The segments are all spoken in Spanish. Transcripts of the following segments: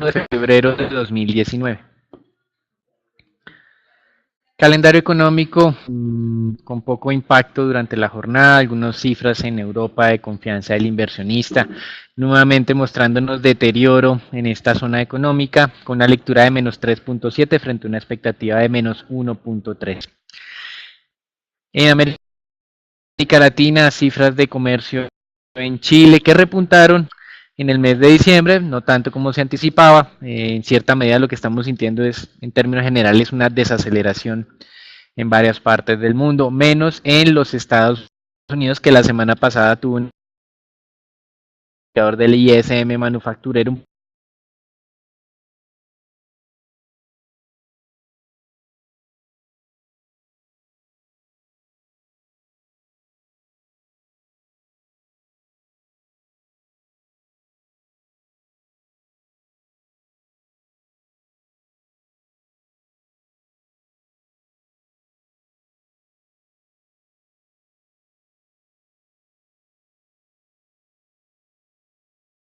de febrero de 2019. Calendario económico con poco impacto durante la jornada, algunas cifras en Europa de confianza del inversionista, nuevamente mostrándonos deterioro en esta zona económica, con una lectura de menos 3.7 frente a una expectativa de menos 1.3. En América Latina, cifras de comercio en Chile que repuntaron en el mes de diciembre, no tanto como se anticipaba. En cierta medida lo que estamos sintiendo es, en términos generales, una desaceleración en varias partes del mundo, menos en los Estados Unidos, que la semana pasada tuvo un indicador del ISM manufacturero.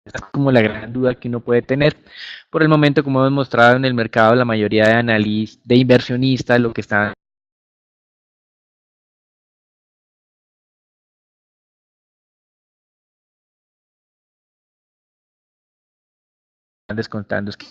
Esta es como la gran duda que uno puede tener. Por el momento, como hemos mostrado en el mercado, la mayoría de analistas, de inversionistas, lo que están descontando es que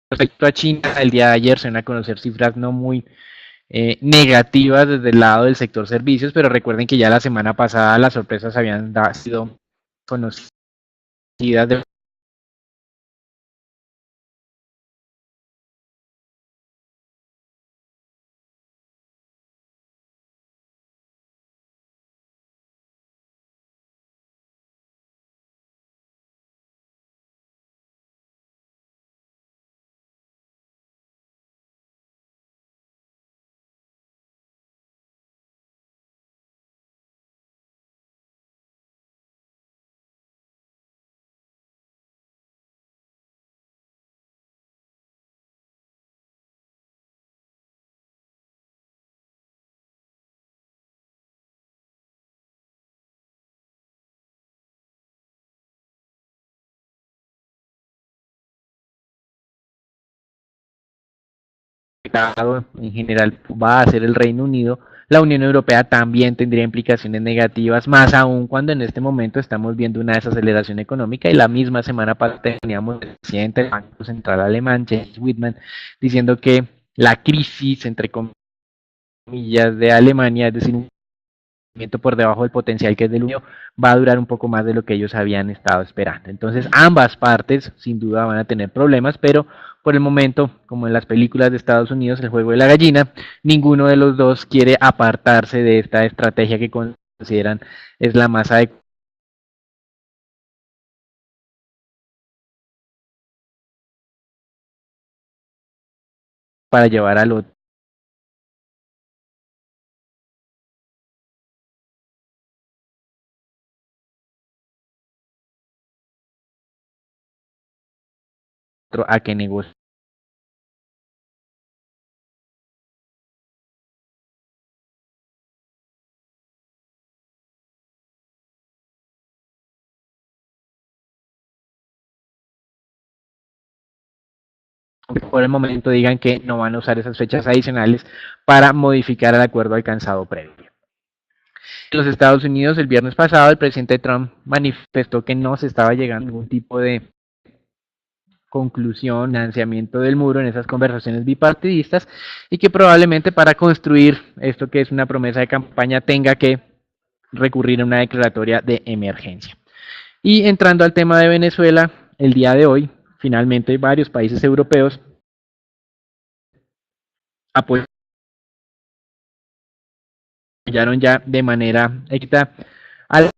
respecto a China, el día de ayer se van a conocer cifras no muy negativas desde el lado del sector servicios, pero recuerden que ya la semana pasada las sorpresas habían sido conocidas de en general va a ser el Reino Unido, la Unión Europea también tendría implicaciones negativas, más aún cuando en este momento estamos viendo una desaceleración económica y la misma semana pasada teníamos el presidente del Banco Central alemán, James Whitman, diciendo que la crisis, entre comillas, de Alemania, es decir, un crecimiento por debajo del potencial que es del unido, va a durar un poco más de lo que ellos habían estado esperando. Entonces, ambas partes sin duda van a tener problemas, pero por el momento, como en las películas de Estados Unidos, el juego de la gallina, ninguno de los dos quiere apartarse de esta estrategia que consideran es la más adecuada para llevar al otro a que negocie. Por el momento digan que no van a usar esas fechas adicionales para modificar el acuerdo alcanzado previo. En los Estados Unidos, el viernes pasado, el presidente Trump manifestó que no se estaba llegando a ningún tipo de conclusión, financiamiento del muro en esas conversaciones bipartidistas y que probablemente para construir esto que es una promesa de campaña tenga que recurrir a una declaratoria de emergencia. Y entrando al tema de Venezuela, el día de hoy, finalmente varios países europeos apoyaron ya de manera equitativa al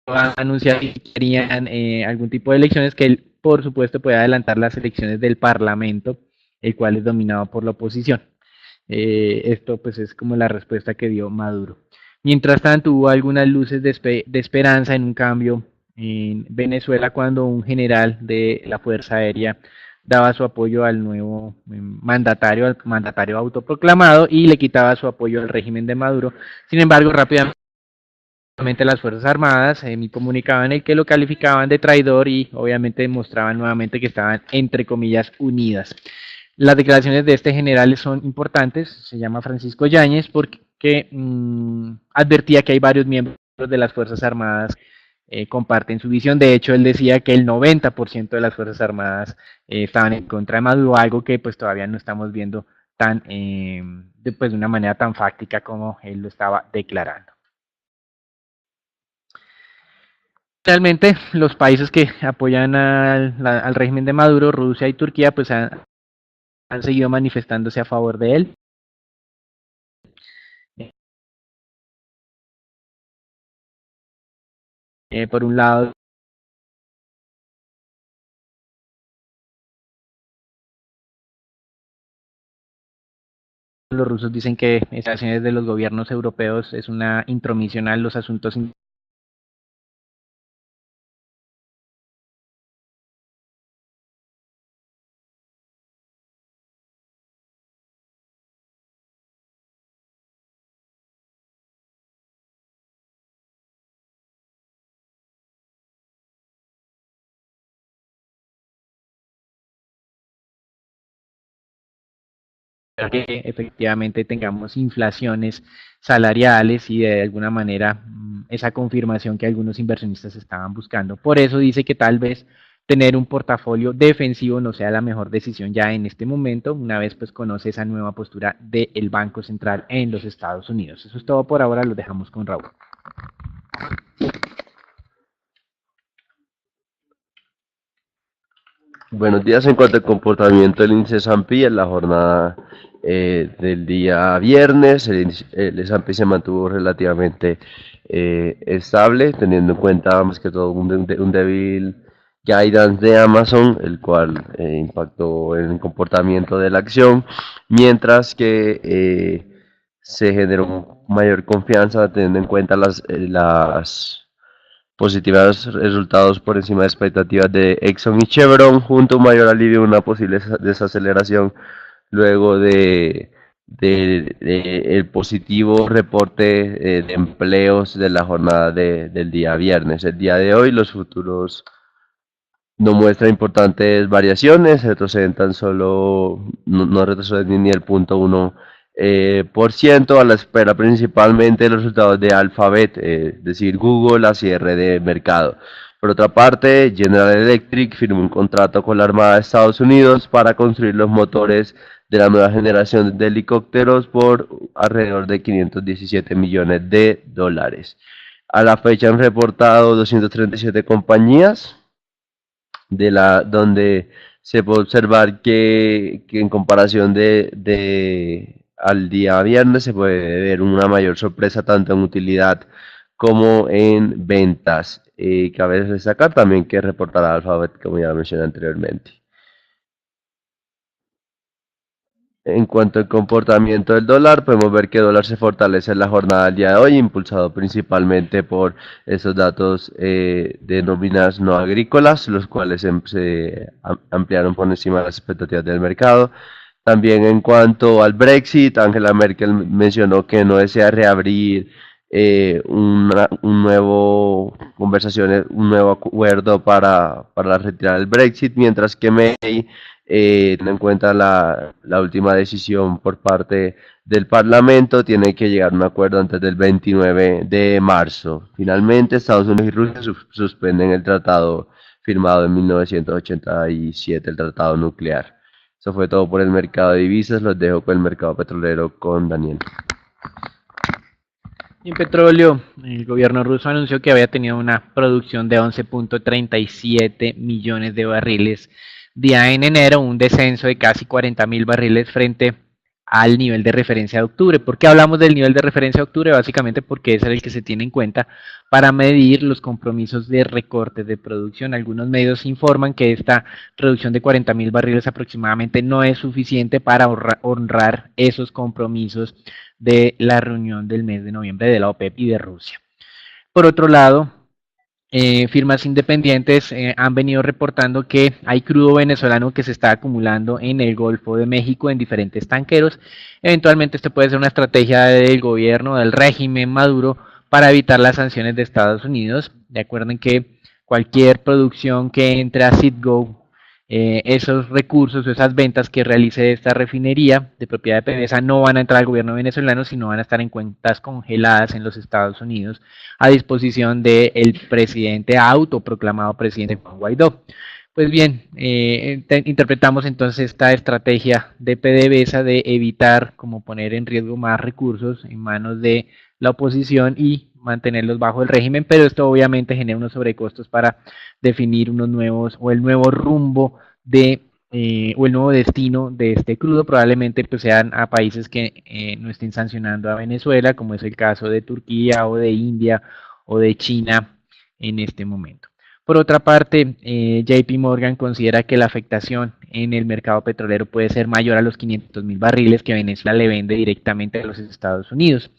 a anunciar que querían algún tipo de elecciones, que él, por supuesto, puede adelantar las elecciones del Parlamento, el cual es dominado por la oposición. Esto pues es como la respuesta que dio Maduro. Mientras tanto, hubo algunas luces de esperanza en un cambio en Venezuela cuando un general de la Fuerza Aérea daba su apoyo al nuevo al mandatario autoproclamado, y le quitaba su apoyo al régimen de Maduro. Sin embargo, rápidamente las Fuerzas Armadas comunicaban el que lo calificaban de traidor, y obviamente mostraban nuevamente que estaban, entre comillas, unidas. Las declaraciones de este general son importantes. Se llama Francisco Yáñez porque advertía que hay varios miembros de las Fuerzas Armadas comparten su visión. De hecho, él decía que el 90% de las Fuerzas Armadas estaban en contra de Maduro, algo que pues todavía no estamos viendo tan de una manera tan fáctica como él lo estaba declarando. Realmente los países que apoyan al régimen de Maduro, Rusia y Turquía, pues han seguido manifestándose a favor de él. Por un lado, los rusos dicen que esas acciones de los gobiernos europeos es una intromisión a los asuntos que efectivamente tengamos inflaciones salariales y de alguna manera esa confirmación que algunos inversionistas estaban buscando. Por eso dice que tal vez tener un portafolio defensivo no sea la mejor decisión ya en este momento, una vez pues conoce esa nueva postura del Banco Central en los Estados Unidos. Eso es todo por ahora, lo dejamos con Raúl. Buenos días. En cuanto al comportamiento del índice S&P en la jornada del día viernes, el S&P se mantuvo relativamente estable, teniendo en cuenta más que todo un débil guidance de Amazon, el cual impactó en el comportamiento de la acción, mientras que se generó mayor confianza teniendo en cuenta las positivos resultados por encima de expectativas de Exxon y Chevron, junto a un mayor alivio en una posible desaceleración luego de el positivo reporte de empleos de la jornada del día viernes. El día de hoy los futuros no muestran importantes variaciones, retroceden tan solo, no retroceden ni el 0.1% a la espera principalmente de los resultados de Alphabet, es decir, Google, a cierre de mercado. Por otra parte, General Electric firmó un contrato con la Armada de Estados Unidos para construir los motores de la nueva generación de helicópteros por alrededor de 517 millones de dólares. A la fecha han reportado 237 compañías, donde se puede observar que en comparación al día viernes se puede ver una mayor sorpresa tanto en utilidad como en ventas. Cabe destacar también que reportará Alphabet, como ya mencioné anteriormente. En cuanto al comportamiento del dólar, podemos ver que el dólar se fortalece en la jornada del día de hoy, impulsado principalmente por esos datos de nóminas no agrícolas, los cuales se ampliaron por encima de las expectativas del mercado. También en cuanto al Brexit, Angela Merkel mencionó que no desea reabrir un nuevo conversaciones, un nuevo acuerdo para retirar el Brexit, mientras que May, teniendo en cuenta la última decisión por parte del Parlamento, tiene que llegar a un acuerdo antes del 29 de marzo. Finalmente, Estados Unidos y Rusia suspenden el tratado firmado en 1987, el tratado nuclear. Eso fue todo por el mercado de divisas. Los dejo con el mercado petrolero con Daniel. En petróleo, el gobierno ruso anunció que había tenido una producción de 11.37 millones de barriles día en enero, un descenso de casi 40.000 barriles frente al nivel de referencia de octubre. ¿Por qué hablamos del nivel de referencia de octubre? Básicamente porque ese es el que se tiene en cuenta para medir los compromisos de recortes de producción. Algunos medios informan que esta reducción de 40.000 barriles aproximadamente no es suficiente para honrar esos compromisos de la reunión del mes de noviembre de la OPEP y de Rusia. Por otro lado, firmas independientes han venido reportando que hay crudo venezolano que se está acumulando en el Golfo de México en diferentes tanqueros. Eventualmente esto puede ser una estrategia del gobierno, del régimen Maduro, para evitar las sanciones de Estados Unidos. Recuerden que cualquier producción que entre a Citgo, esos recursos o esas ventas que realice esta refinería de propiedad de PDVSA no van a entrar al gobierno venezolano, sino van a estar en cuentas congeladas en los Estados Unidos a disposición del presidente autoproclamado presidente Juan Guaidó. Pues bien, interpretamos entonces esta estrategia de PDVSA de evitar como poner en riesgo más recursos en manos de la oposición y mantenerlos bajo el régimen, pero esto obviamente genera unos sobrecostos para definir unos nuevos o el nuevo rumbo de o el nuevo destino de este crudo. Probablemente pues sean a países que no estén sancionando a Venezuela, como es el caso de Turquía o de India o de China en este momento. Por otra parte, JP Morgan considera que la afectación en el mercado petrolero puede ser mayor a los 500.000 barriles que Venezuela le vende directamente a los Estados Unidos.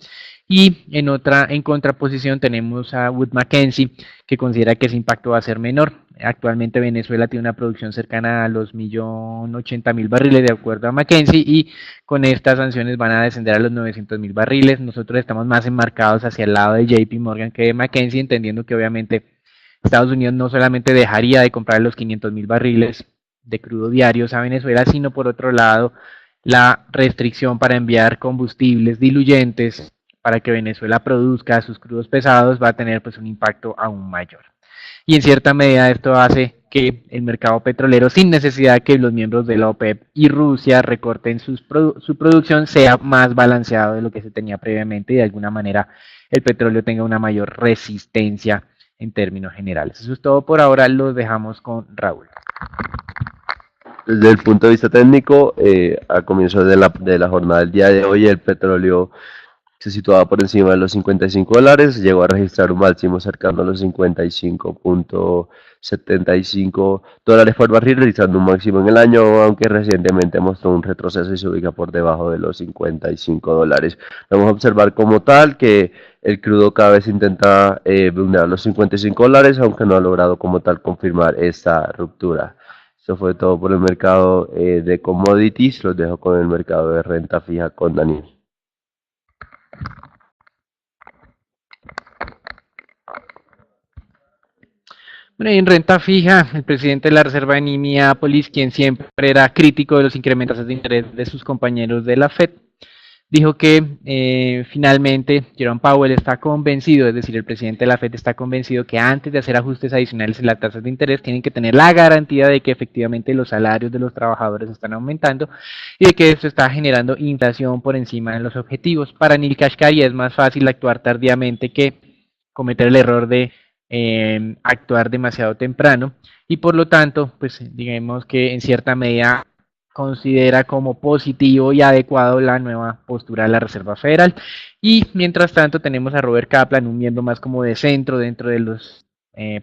Y en contraposición tenemos a Wood Mackenzie, que considera que ese impacto va a ser menor. Actualmente Venezuela tiene una producción cercana a los 1.080.000 barriles, de acuerdo a Mackenzie, y con estas sanciones van a descender a los 900.000 barriles. Nosotros estamos más enmarcados hacia el lado de JP Morgan que de Mackenzie, entendiendo que obviamente Estados Unidos no solamente dejaría de comprar los 500.000 barriles de crudo diarios a Venezuela, sino por otro lado la restricción para enviar combustibles diluyentes para que Venezuela produzca sus crudos pesados va a tener pues un impacto aún mayor. Y en cierta medida esto hace que el mercado petrolero, sin necesidad que los miembros de la OPEP y Rusia recorten su producción, sea más balanceado de lo que se tenía previamente y de alguna manera el petróleo tenga una mayor resistencia en términos generales. Eso es todo por ahora, los dejamos con Raúl. Desde el punto de vista técnico, a comienzos de la jornada del día de hoy, el petróleo se situaba por encima de los $55, llegó a registrar un máximo cercano a los $55.75 por barril, registrando un máximo en el año, aunque recientemente mostró un retroceso y se ubica por debajo de los $55. Vamos a observar como tal que el crudo cada vez intenta vulnerar los $55, aunque no ha logrado como tal confirmar esta ruptura. Eso fue todo por el mercado de commodities. Los dejo con el mercado de renta fija con Daniel. Bueno, y en renta fija, el presidente de la Reserva de Minneapolis, quien siempre era crítico de los incrementos de interés de sus compañeros de la Fed, dijo que finalmente Jerome Powell está convencido, es decir, el presidente de la Fed está convencido que antes de hacer ajustes adicionales en las tasas de interés tienen que tener la garantía de que efectivamente los salarios de los trabajadores están aumentando y de que esto está generando inflación por encima de los objetivos. Para Neel Kashkari es más fácil actuar tardíamente que cometer el error de actuar demasiado temprano y por lo tanto, pues digamos que en cierta medida considera como positivo y adecuado la nueva postura de la Reserva Federal. Y mientras tanto tenemos a Robert Kaplan, un miembro más como de centro dentro de los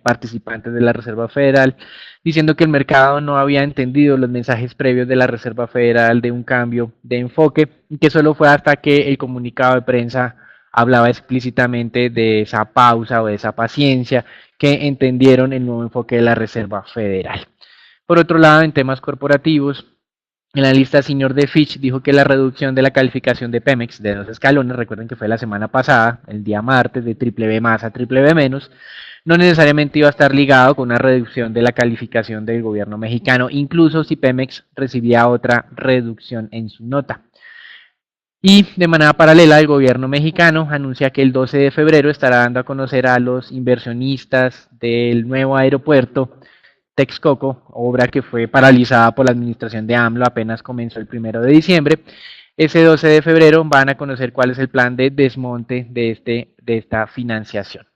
participantes de la Reserva Federal, diciendo que el mercado no había entendido los mensajes previos de la Reserva Federal de un cambio de enfoque y que solo fue hasta que el comunicado de prensa hablaba explícitamente de esa pausa o de esa paciencia que entendieron el nuevo enfoque de la Reserva Federal. Por otro lado, en temas corporativos, en la lista senior de Fitch dijo que la reducción de la calificación de Pemex de 2 escalones, recuerden que fue la semana pasada, el día martes, de BBB más a BBB menos, no necesariamente iba a estar ligado con una reducción de la calificación del gobierno mexicano, incluso si Pemex recibía otra reducción en su nota. Y de manera paralela, el gobierno mexicano anuncia que el 12 de febrero estará dando a conocer a los inversionistas del nuevo aeropuerto Texcoco, obra que fue paralizada por la administración de AMLO, apenas comenzó el 1 de diciembre. Ese 12 de febrero van a conocer cuál es el plan de desmonte de esta financiación.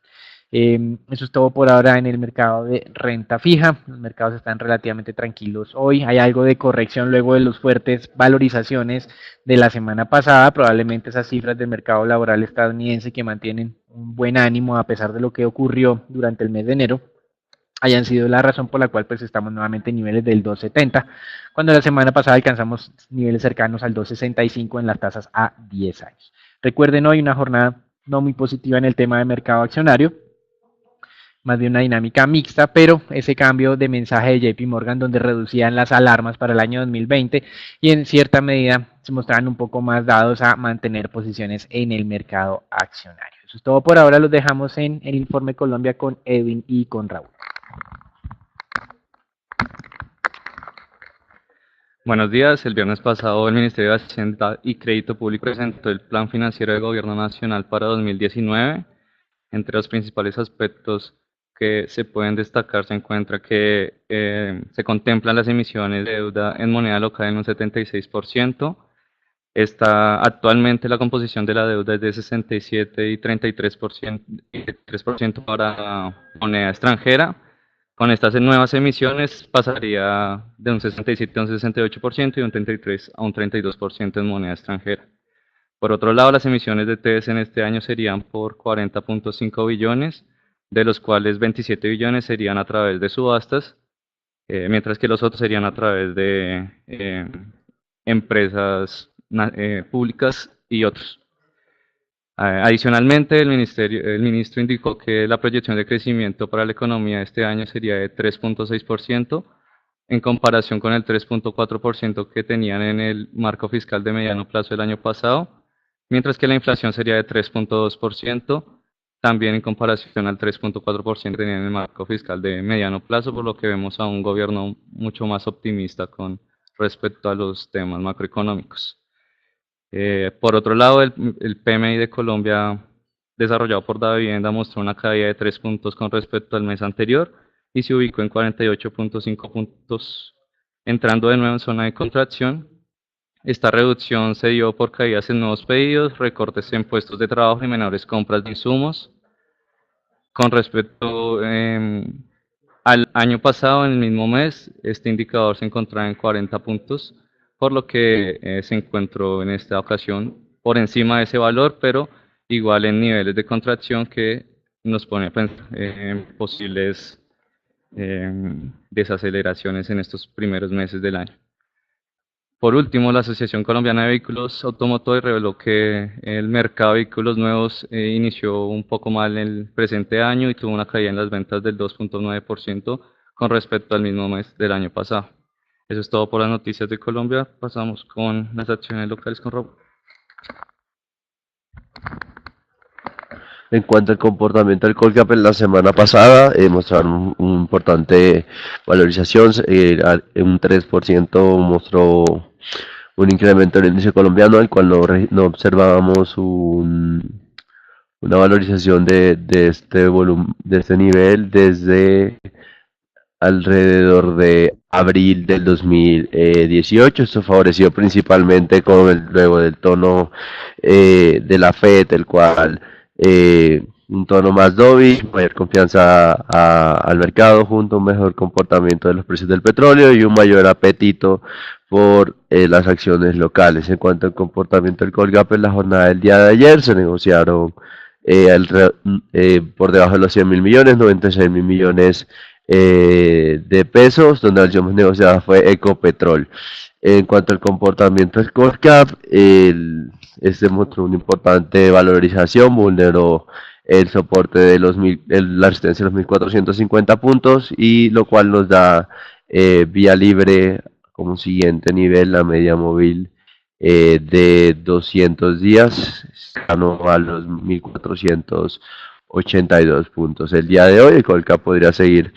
Eso es todo por ahora en el mercado de renta fija. Los mercados están relativamente tranquilos hoy. Hay algo de corrección luego de las fuertes valorizaciones de la semana pasada. Probablemente esas cifras del mercado laboral estadounidense que mantienen un buen ánimo a pesar de lo que ocurrió durante el mes de enero hayan sido la razón por la cual pues estamos nuevamente en niveles del 2.70, cuando la semana pasada alcanzamos niveles cercanos al 2.65 en las tasas a 10 años. Recuerden, hoy una jornada no muy positiva en el tema de mercado accionario, más de una dinámica mixta, pero ese cambio de mensaje de JP Morgan donde reducían las alarmas para el año 2020 y en cierta medida se mostraban un poco más dados a mantener posiciones en el mercado accionario. Eso es todo por ahora, los dejamos en el Informe Colombia con Edwin y con Raúl. Buenos días. El viernes pasado el Ministerio de Hacienda y Crédito Público presentó el Plan Financiero del Gobierno Nacional para 2019. Entre los principales aspectos que se pueden destacar se encuentra que se contemplan las emisiones de deuda en moneda local en un 76%. Actualmente la composición de la deuda es de 67 y 33%, y 3% para moneda extranjera. Con estas nuevas emisiones pasaría de un 67 a un 68% y un 33 a un 32% en moneda extranjera. Por otro lado, las emisiones de TES en este año serían por 40.5 billones, de los cuales 27 billones serían a través de subastas, mientras que los otros serían a través de empresas públicas y otros. Adicionalmente, el ministro indicó que la proyección de crecimiento para la economía de este año sería de 3.6%, en comparación con el 3.4% que tenían en el marco fiscal de mediano plazo del año pasado, mientras que la inflación sería de 3.2%, también en comparación al 3.4% que tenían en el marco fiscal de mediano plazo, por lo que vemos a un gobierno mucho más optimista con respecto a los temas macroeconómicos. Por otro lado, el PMI de Colombia desarrollado por Davivienda mostró una caída de 3 puntos con respecto al mes anterior y se ubicó en 48.5 puntos, entrando de nuevo en zona de contracción. Esta reducción se dio por caídas en nuevos pedidos, recortes en puestos de trabajo y menores compras de insumos. Con respecto al año pasado, en el mismo mes, este indicador se encontraba en 40 puntos, por lo que se encontró en esta ocasión por encima de ese valor, pero igual en niveles de contracción que nos pone a pensar en posibles desaceleraciones en estos primeros meses del año. Por último, la Asociación Colombiana de Vehículos Automotores reveló que el mercado de vehículos nuevos inició un poco mal en el presente año y tuvo una caída en las ventas del 2.9% con respecto al mismo mes del año pasado. Eso es todo por las noticias de Colombia. Pasamos con las acciones locales con Rob. En cuanto al comportamiento del Colgap en la semana pasada, mostraron una importante valorización, un 3% mostró un incremento en el índice colombiano, al cual no observábamos una valorización de este nivel desde alrededor de abril del 2018. Esto favoreció principalmente luego del tono de la FED, el cual un tono más dovish, mayor confianza al mercado, junto a un mejor comportamiento de los precios del petróleo y un mayor apetito por las acciones locales. En cuanto al comportamiento del Colgap en la jornada del día de ayer, se negociaron por debajo de los 100.000 millones, 96.000 millones de pesos, donde la acción más negociada fue Ecopetrol. En cuanto al comportamiento del Colcap, este mostró una importante valorización, vulneró el soporte de la resistencia de los 1450 puntos, y lo cual nos da vía libre como siguiente nivel la media móvil de 200 días, cercano a los 1482 puntos. El día de hoy el Colcap podría seguir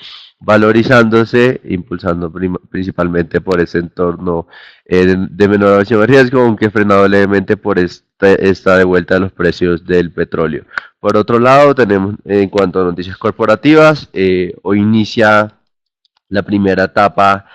valorizándose, impulsando principalmente por ese entorno de menor avance de riesgo, aunque frenado levemente por esta de vuelta de los precios del petróleo. Por otro lado, tenemos en cuanto a noticias corporativas, hoy inicia la primera etapa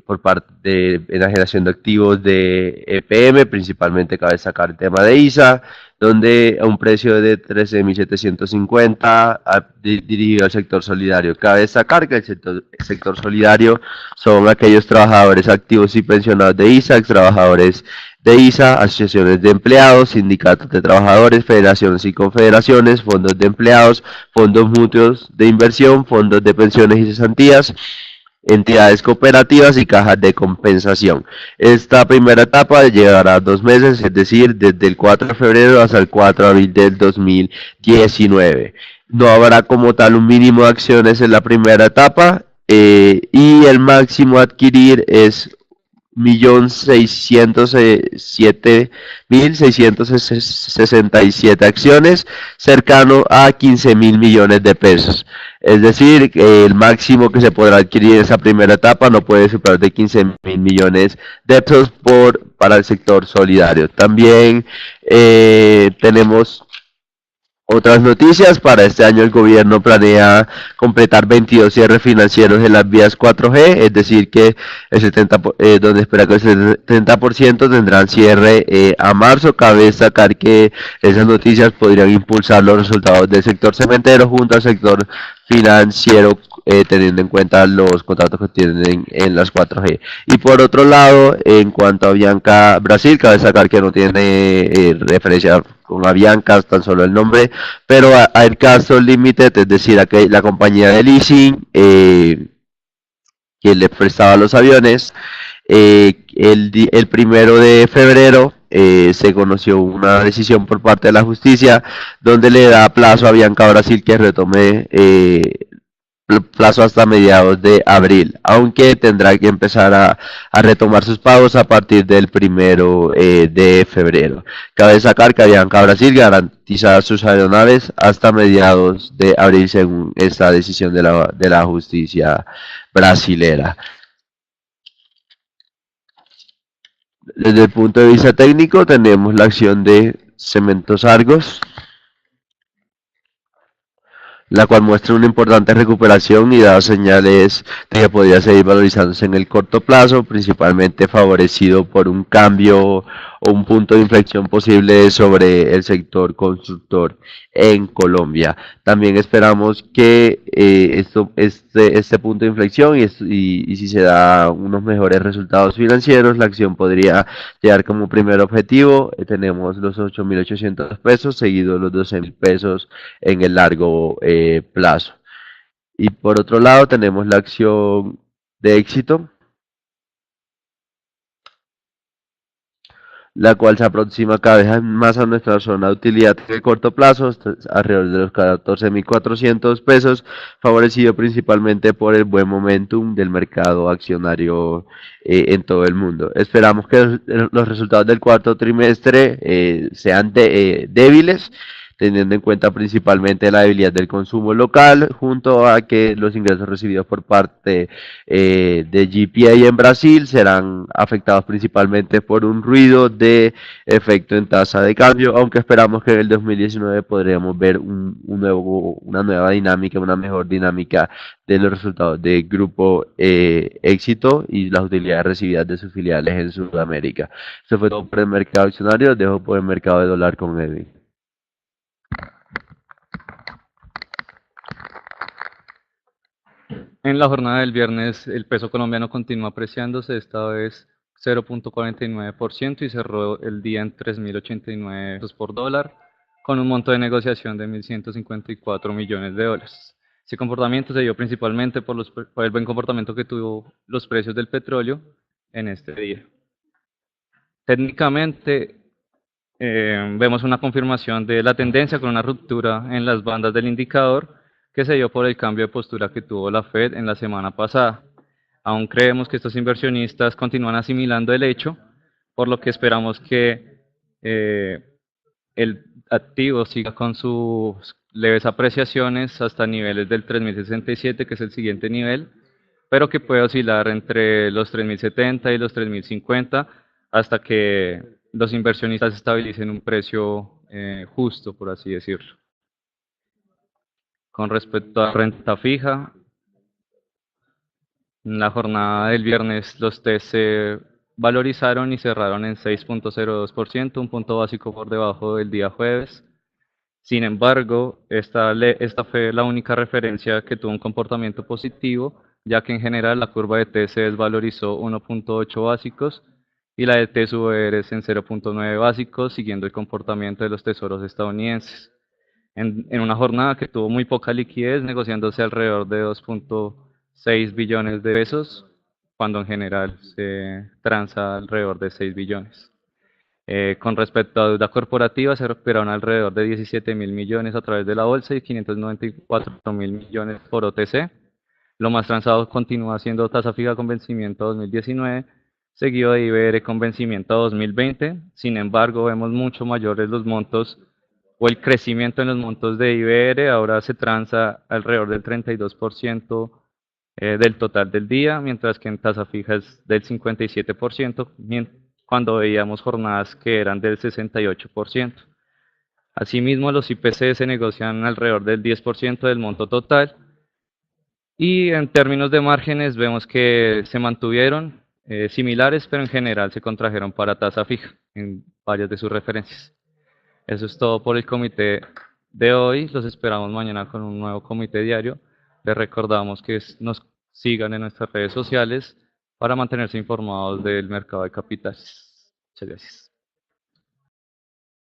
por parte de enajenación de activos de EPM, principalmente cabe destacar el tema de ISA, donde a un precio de 13.750 dirigido al sector solidario. Cabe destacar que el sector solidario son aquellos trabajadores activos y pensionados de ISAC, trabajadores de ISA, asociaciones de empleados, sindicatos de trabajadores, federaciones y confederaciones, fondos de empleados, fondos mutuos de inversión, fondos de pensiones y cesantías, entidades cooperativas y cajas de compensación. Esta primera etapa llevará 2 meses, es decir, desde el 4 de febrero hasta el 4 de abril del 2019. No habrá como tal un mínimo de acciones en la primera etapa y el máximo a adquirir es 1.607.667 acciones, cercano a 15.000 millones de pesos. Es decir, el máximo que se podrá adquirir en esa primera etapa no puede superar de 15.000 millones de pesos para el sector solidario. También tenemos otras noticias: para este año el gobierno planea completar 22 cierres financieros en las vías 4G, es decir que el 70, donde espera que el 70% tendrán cierre a marzo. Cabe destacar que esas noticias podrían impulsar los resultados del sector cementero junto al sector financiero, teniendo en cuenta los contratos que tienen en las 4G. Y por otro lado, en cuanto a Avianca Brasil, cabe destacar que no tiene referencia con Avianca, tan solo el nombre, pero a Aircastle Limited, es decir, la compañía de leasing que le prestaba los aviones, el 1 de febrero se conoció una decisión por parte de la justicia donde le da plazo a Avianca Brasil que retome plazo hasta mediados de abril, aunque tendrá que empezar a retomar sus pagos a partir del 1 de febrero. Cabe destacar que Avianca Brasil garantiza sus aeronaves hasta mediados de abril según esta decisión de la justicia brasilera. Desde el punto de vista técnico tenemos la acción de Cementos Argos, la cual muestra una importante recuperación y da señales de que podría seguir valorizándose en el corto plazo, principalmente favorecido por un cambio o un punto de inflexión posible sobre el sector constructor en Colombia. También esperamos que este punto de inflexión y si se da unos mejores resultados financieros, la acción podría llegar como primer objetivo. Tenemos los 8.800 pesos, seguidos los 12.000 pesos en el largo plazo. Y por otro lado tenemos la acción de Éxito, la cual se aproxima cada vez más a nuestra zona de utilidad en el corto plazo, alrededor de los 14.400 pesos, favorecido principalmente por el buen momentum del mercado accionario en todo el mundo. Esperamos que los resultados del cuarto trimestre sean débiles, teniendo en cuenta principalmente la debilidad del consumo local, junto a que los ingresos recibidos por parte de GPA en Brasil serán afectados principalmente por un ruido de efecto en tasa de cambio, aunque esperamos que en el 2019 podríamos ver una nueva dinámica, una mejor dinámica de los resultados del grupo Éxito y las utilidades recibidas de sus filiales en Sudamérica. Eso fue todo por el mercado accionario. Dejo por el mercado de dólar con Edwin. En la jornada del viernes, el peso colombiano continúa apreciándose, esta vez 0.49% y cerró el día en 3.089 pesos por dólar, con un monto de negociación de 1.154 millones de dólares. Ese comportamiento se dio principalmente por el buen comportamiento que tuvo los precios del petróleo en este día. Técnicamente, vemos una confirmación de la tendencia con una ruptura en las bandas del indicador que se dio por el cambio de postura que tuvo la Fed en la semana pasada. Aún creemos que estos inversionistas continúan asimilando el hecho, por lo que esperamos que el activo siga con sus leves apreciaciones hasta niveles del 3.067, que es el siguiente nivel, pero que puede oscilar entre los 3.070 y los 3.050 hasta que los inversionistas estabilicen un precio justo, por así decirlo. Con respecto a renta fija, en la jornada del viernes los TES se valorizaron y cerraron en 6.02%, un punto básico por debajo del día jueves. Sin embargo, esta fue la única referencia que tuvo un comportamiento positivo, ya que en general la curva de T se desvalorizó 1.8 básicos y la de T/R en 0.9 básicos, siguiendo el comportamiento de los tesoros estadounidenses. En una jornada que tuvo muy poca liquidez, negociándose alrededor de 2.6 billones de pesos, cuando en general se transa alrededor de 6 billones. Con respecto a deuda corporativa, se recuperaron alrededor de 17.000 millones a través de la bolsa y 594.000 millones por OTC. Lo más transado continúa siendo tasa fija con vencimiento 2019, seguido de IBR con vencimiento 2020. Sin embargo, vemos mucho mayores los montos o el crecimiento en los montos de IBR. Ahora se transa alrededor del 32% del total del día, mientras que en tasa fija es del 57%, cuando veíamos jornadas que eran del 68%. Asimismo, los IPC se negocian alrededor del 10% del monto total y en términos de márgenes vemos que se mantuvieron similares, pero en general se contrajeron para tasa fija en varias de sus referencias. Eso es todo por el comité de hoy. Los esperamos mañana con un nuevo comité diario. Les recordamos que nos sigan en nuestras redes sociales para mantenerse informados del mercado de capitales. Muchas gracias.